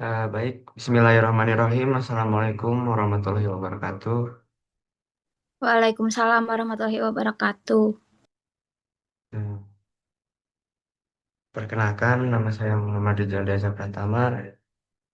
Baik, Bismillahirrahmanirrahim. Assalamualaikum warahmatullahi wabarakatuh. Waalaikumsalam warahmatullahi wabarakatuh. Hmm, Perkenalkan, nama saya Muhammad Rizal Deza Pratama.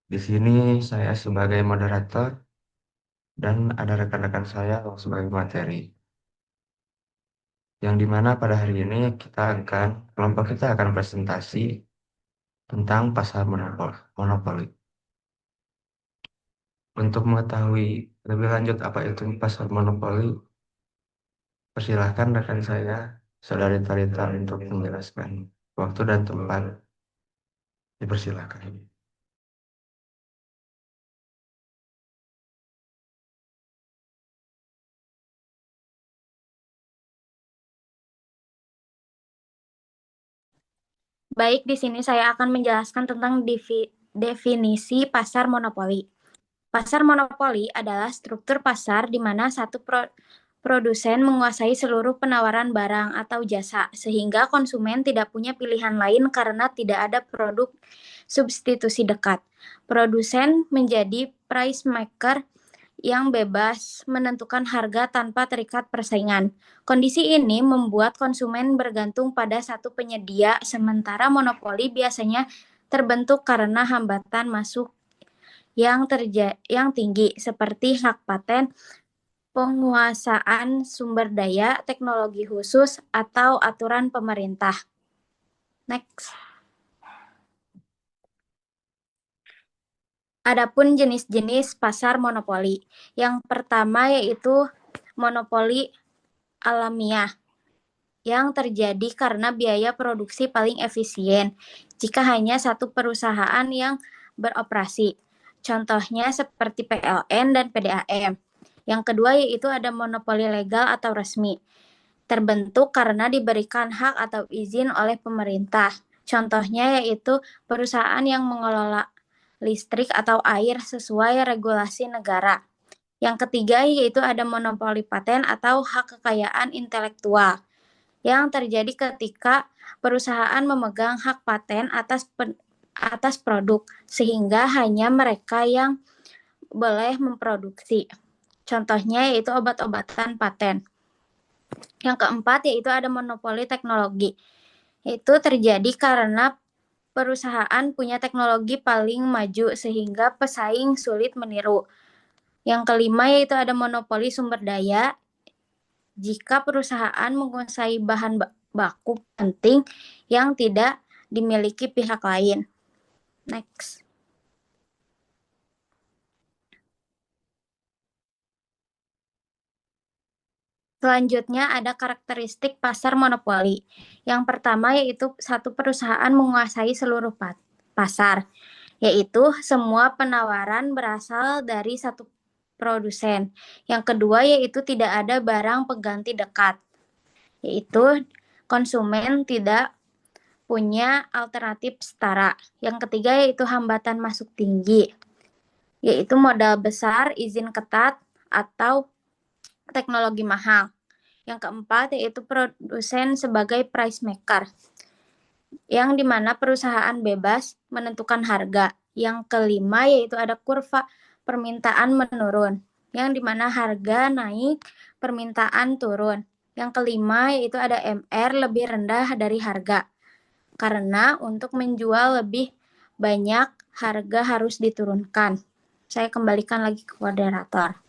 Di sini saya sebagai moderator dan ada rekan-rekan saya yang sebagai materi. Yang dimana pada hari ini kelompok kita akan presentasi tentang pasar monopoli. Untuk mengetahui lebih lanjut apa itu pasar monopoli, persilahkan rekan saya, Saudari Talita untuk menjelaskan waktu dan tempat. Dipersilakan. Baik, di sini saya akan menjelaskan tentang definisi pasar monopoli. Pasar monopoli adalah struktur pasar di mana satu produsen menguasai seluruh penawaran barang atau jasa, sehingga konsumen tidak punya pilihan lain karena tidak ada produk substitusi dekat. Produsen menjadi price maker yang bebas menentukan harga tanpa terikat persaingan. Kondisi ini membuat konsumen bergantung pada satu penyedia, sementara monopoli biasanya terbentuk karena hambatan masuk yang tinggi, seperti hak paten, penguasaan sumber daya, teknologi khusus, atau aturan pemerintah. Next. Adapun jenis-jenis pasar monopoli. Yang pertama yaitu monopoli alamiah yang terjadi karena biaya produksi paling efisien jika hanya satu perusahaan yang beroperasi. Contohnya seperti PLN dan PDAM. Yang kedua yaitu ada monopoli legal atau resmi. Terbentuk karena diberikan hak atau izin oleh pemerintah. Contohnya yaitu perusahaan yang mengelola listrik atau air sesuai regulasi negara. Yang ketiga yaitu ada monopoli paten atau hak kekayaan intelektual yang terjadi ketika perusahaan memegang hak paten atas produk sehingga hanya mereka yang boleh memproduksi. Contohnya yaitu obat-obatan paten. Yang keempat yaitu ada monopoli teknologi. Itu terjadi karena perusahaan punya teknologi paling maju sehingga pesaing sulit meniru. Yang kelima yaitu ada monopoli sumber daya. Jika perusahaan menguasai bahan baku penting yang tidak dimiliki pihak lain. Next. Selanjutnya ada karakteristik pasar monopoli. Yang pertama yaitu satu perusahaan menguasai seluruh pasar, yaitu semua penawaran berasal dari satu produsen. Yang kedua yaitu tidak ada barang pengganti dekat, yaitu konsumen tidak punya alternatif setara. Yang ketiga yaitu hambatan masuk tinggi, yaitu modal besar, izin ketat, atau teknologi mahal. Yang keempat yaitu produsen sebagai price maker, yang dimana perusahaan bebas menentukan harga. Yang kelima yaitu ada kurva permintaan menurun, yang dimana harga naik, permintaan turun. Yang kelima yaitu ada MR lebih rendah dari harga, karena untuk menjual lebih banyak harga harus diturunkan. Saya kembalikan lagi ke moderator.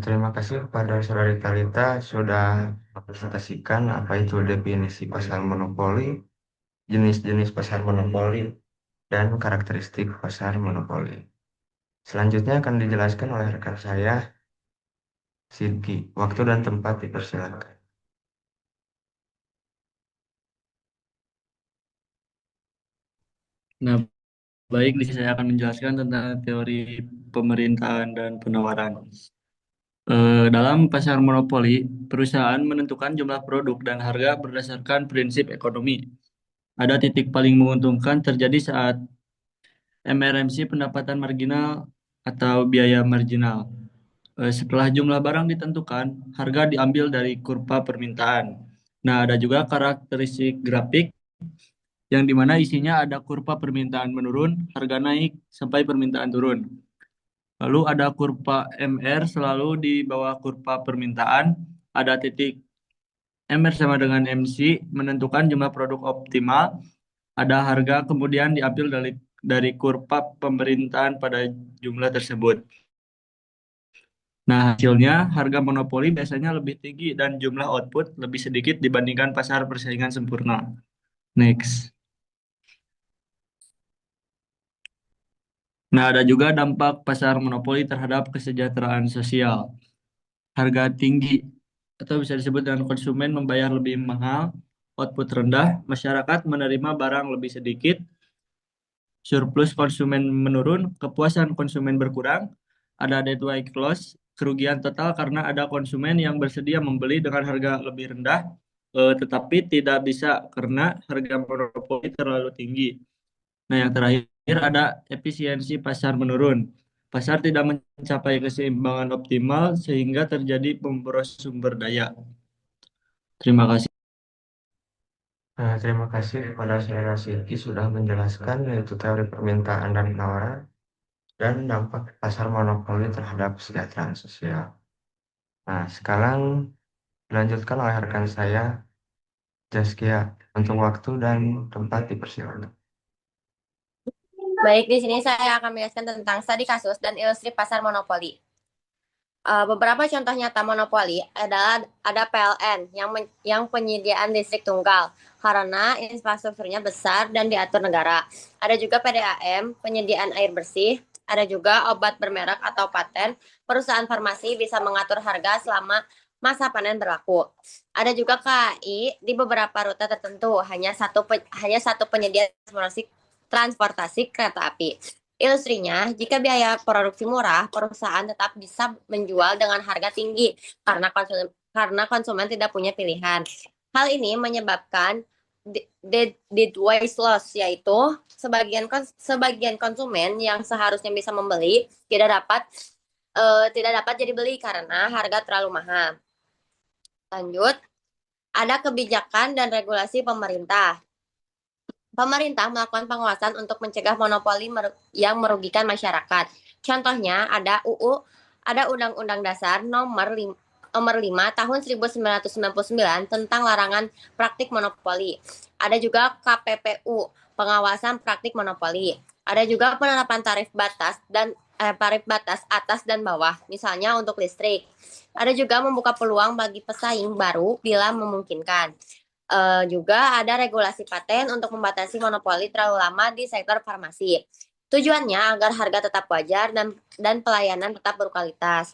Terima kasih kepada Saudari Talita sudah mempresentasikan apa itu definisi pasar monopoli, jenis-jenis pasar monopoli, dan karakteristik pasar monopoli. Selanjutnya akan dijelaskan oleh rekan saya, Sidki. Waktu dan tempat dipersilakan. Nah, baik, di sini saya akan menjelaskan tentang teori pemerintahan dan penawaran. Dalam pasar monopoli, perusahaan menentukan jumlah produk dan harga berdasarkan prinsip ekonomi. Ada titik paling menguntungkan terjadi saat MRMC pendapatan marginal atau biaya marginal. Setelah jumlah barang ditentukan, harga diambil dari kurva permintaan. Nah, ada juga karakteristik grafik yang dimana isinya ada kurva permintaan menurun, harga naik, sampai permintaan turun. Lalu ada kurva MR selalu di bawah kurva permintaan, ada titik MR sama dengan MC, menentukan jumlah produk optimal, ada harga kemudian diambil dari kurva pemerintahan pada jumlah tersebut. Nah, hasilnya harga monopoli biasanya lebih tinggi dan jumlah output lebih sedikit dibandingkan pasar persaingan sempurna. Next. Nah, ada juga dampak pasar monopoli terhadap kesejahteraan sosial. Harga tinggi atau bisa disebut dengan konsumen membayar lebih mahal, output rendah, masyarakat menerima barang lebih sedikit, surplus konsumen menurun, kepuasan konsumen berkurang, ada dead weight loss, kerugian total karena ada konsumen yang bersedia membeli dengan harga lebih rendah, tetapi tidak bisa karena harga monopoli terlalu tinggi. Nah, yang terakhir ada efisiensi pasar menurun. Pasar tidak mencapai keseimbangan optimal sehingga terjadi pemborosan sumber daya. Terima kasih. Nah, terima kasih kepada saudara Silky sudah menjelaskan yaitu teori permintaan dan penawaran dan dampak pasar monopoli terhadap kesejahteraan sosial. Nah, sekarang dilanjutkan oleh rekan saya, Zaskia, untuk waktu dan tempat dipersilakan. Baik, di sini saya akan menjelaskan tentang studi kasus dan ilustrasi pasar monopoli. Beberapa contoh nyata monopoli adalah ada PLN yang penyediaan listrik tunggal karena infrastrukturnya besar dan diatur negara. Ada juga PDAM, penyediaan air bersih. Ada juga obat bermerek atau paten. Perusahaan farmasi bisa mengatur harga selama masa panen berlaku. Ada juga KAI di beberapa rute tertentu, hanya satu penyedia transportasi kereta api. Ilustrinya, jika biaya produksi murah, perusahaan tetap bisa menjual dengan harga tinggi karena konsumen tidak punya pilihan. Hal ini menyebabkan dead weight loss, yaitu sebagian konsumen yang seharusnya bisa membeli tidak dapat jadi beli karena harga terlalu mahal. Lanjut, ada kebijakan dan regulasi pemerintah. Pemerintah melakukan pengawasan untuk mencegah monopoli yang merugikan masyarakat. Contohnya ada Undang-Undang Dasar nomor 5 tahun 1999 tentang larangan praktik monopoli. Ada juga KPPU, pengawasan praktik monopoli. Ada juga penerapan tarif batas atas dan bawah, misalnya untuk listrik. Ada juga membuka peluang bagi pesaing baru bila memungkinkan. Juga ada regulasi paten untuk membatasi monopoli terlalu lama di sektor farmasi. Tujuannya agar harga tetap wajar dan pelayanan tetap berkualitas.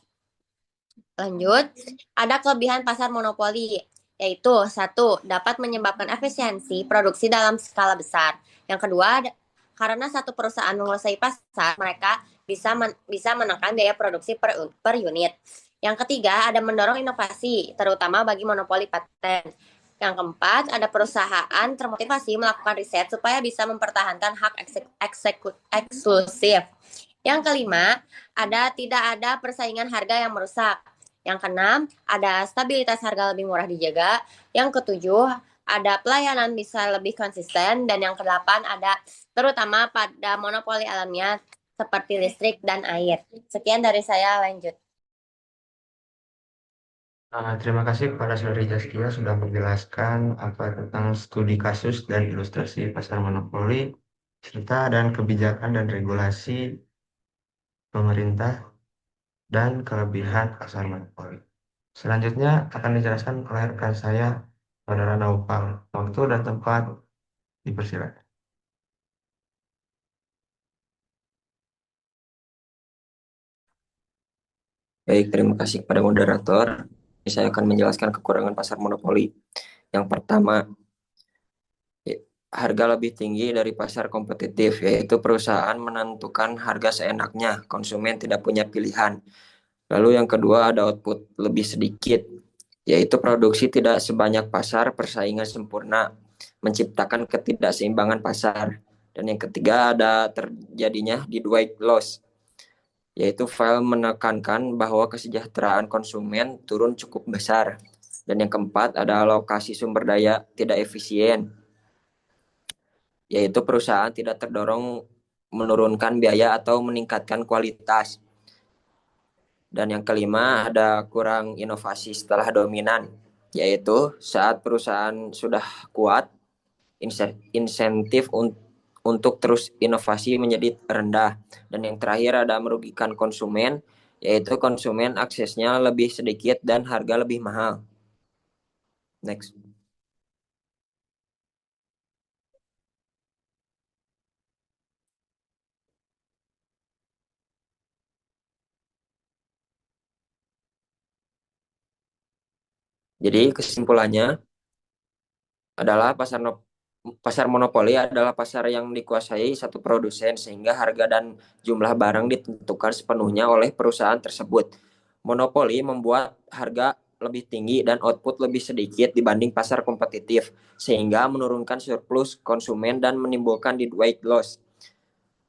Lanjut, ada kelebihan pasar monopoli, yaitu satu, dapat menyebabkan efisiensi produksi dalam skala besar. Yang kedua, karena satu perusahaan menguasai pasar, mereka bisa menekan biaya produksi per unit. Yang ketiga, ada mendorong inovasi, terutama bagi monopoli paten. Yang keempat, ada perusahaan termotivasi melakukan riset supaya bisa mempertahankan hak eksklusif. Yang kelima, tidak ada persaingan harga yang merusak. Yang keenam, ada stabilitas harga lebih murah dijaga. Yang ketujuh, ada pelayanan bisa lebih konsisten. Dan yang kedelapan, ada terutama pada monopoli alamiah seperti listrik dan air. Sekian dari saya, lanjut. Terima kasih kepada saudari Zaskia sudah menjelaskan apa tentang studi kasus dan ilustrasi pasar monopoli, serta dan kebijakan dan regulasi pemerintah dan kelebihan pasar monopoli. Selanjutnya akan dijelaskan oleh rekan saya, Saudara Naufal. Waktu dan tempat dipersilakan. Baik, terima kasih kepada moderator. Saya akan menjelaskan kekurangan pasar monopoli. Yang pertama, harga lebih tinggi dari pasar kompetitif, yaitu perusahaan menentukan harga seenaknya, konsumen tidak punya pilihan. Lalu yang kedua, ada output lebih sedikit, yaitu produksi tidak sebanyak pasar, persaingan sempurna, menciptakan ketidakseimbangan pasar. Dan yang ketiga, ada terjadinya dead weight loss, yaitu file menekankan bahwa kesejahteraan konsumen turun cukup besar. Dan yang keempat, ada alokasi sumber daya tidak efisien. yaitu perusahaan tidak terdorong menurunkan biaya atau meningkatkan kualitas. Dan yang kelima ada kurang inovasi setelah dominan, yaitu saat perusahaan sudah kuat, insentif untuk terus inovasi menjadi rendah. Dan yang terakhir ada merugikan konsumen, yaitu konsumen aksesnya lebih sedikit dan harga lebih mahal. Next. Jadi kesimpulannya adalah pasar monopoli adalah pasar yang dikuasai satu produsen sehingga harga dan jumlah barang ditentukan sepenuhnya oleh perusahaan tersebut. Monopoli membuat harga lebih tinggi dan output lebih sedikit dibanding pasar kompetitif sehingga menurunkan surplus konsumen dan menimbulkan weight loss.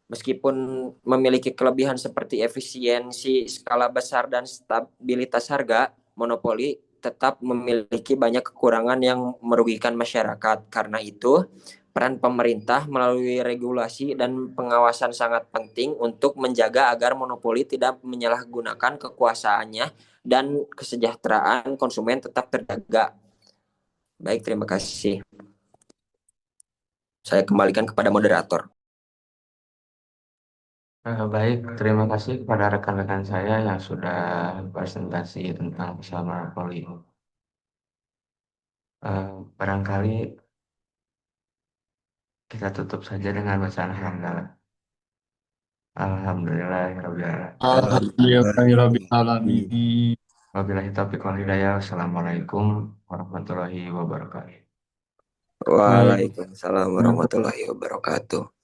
Meskipun memiliki kelebihan seperti efisiensi, skala besar, dan stabilitas harga, monopoli tetap memiliki banyak kekurangan yang merugikan masyarakat. Karena itu, peran pemerintah melalui regulasi dan pengawasan sangat penting untuk menjaga agar monopoli tidak menyalahgunakan kekuasaannya dan kesejahteraan konsumen tetap terjaga. Baik, terima kasih. Saya kembalikan kepada moderator. Baik, terima kasih kepada rekan-rekan saya yang sudah presentasi tentang pasar monopoli. Barangkali kita tutup saja dengan bacaan hamdalah. Alhamdulillahirrahmanirrahim. Wabillahi taufiq wal hidayah. Wassalamualaikum warahmatullahi wabarakatuh. Baik. Waalaikumsalam warahmatullahi wabarakatuh.